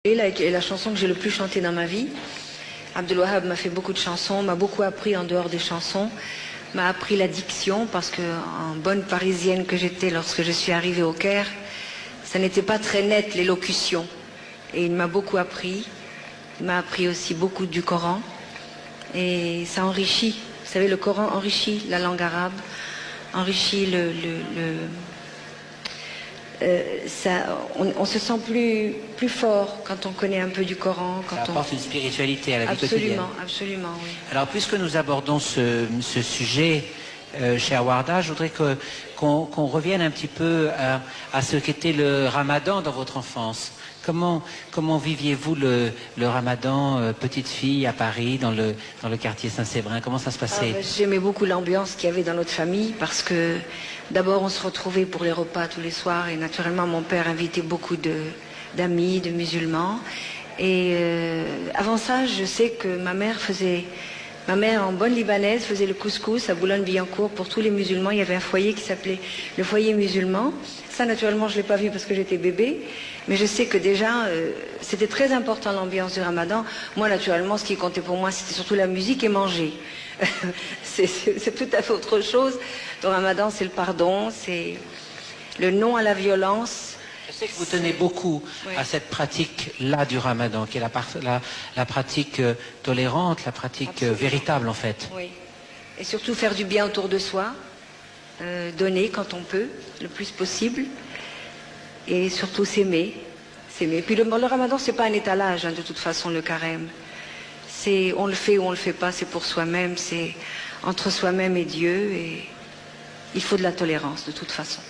Est la chanson que j'ai le plus chantée dans ma vie. Abdul Wahab m'a fait beaucoup de chansons, m'a beaucoup appris en dehors des chansons, m'a appris la diction parce que, en bonne parisienne que j'étais lorsque je suis arrivée au Caire, ça n'était pas très net l'élocution. Et il m'a beaucoup appris. Il m'a appris aussi beaucoup du Coran. Et ça enrichit. Vous savez, le Coran enrichit la langue arabe, enrichit on se sent plus fort quand on connaît un peu du Coran. Ça apporte une spiritualité à la vie quotidienne. Absolument, oui. Alors, puisque nous abordons ce sujet, chère Warda, je voudrais qu'on revienne un petit peu à ce qu'était le Ramadan dans votre enfance. Comment viviez-vous le Ramadan, petite fille, à Paris, dans le quartier Saint-Séverin? Comment ça se passait? J'aimais beaucoup l'ambiance qu'il y avait dans notre famille parce que d'abord on se retrouvait pour les repas tous les soirs et naturellement mon père invitait beaucoup d'amis, de musulmans. Et avant ça, je sais que ma mère, en bonne libanaise, faisait le couscous à Boulogne-Billancourt pour tous les musulmans. Il y avait un foyer qui s'appelait le foyer musulman. Ça, naturellement, je ne l'ai pas vu parce que j'étais bébé. Mais je sais que déjà, c'était très important l'ambiance du Ramadan. Moi, naturellement, ce qui comptait pour moi, c'était surtout la musique et manger. C'est tout à fait autre chose. Le Ramadan, c'est le pardon, c'est le non à la violence. Je sais que vous tenez beaucoup à cette pratique-là du Ramadan, qui est la pratique tolérante, la pratique véritable en fait. Oui. Et surtout faire du bien autour de soi, donner quand on peut, le plus possible, et surtout s'aimer. Puis le Ramadan, c'est pas un étalage, de toute façon, le carême. On le fait ou on le fait pas, c'est pour soi-même, c'est entre soi-même et Dieu, et il faut de la tolérance, de toute façon.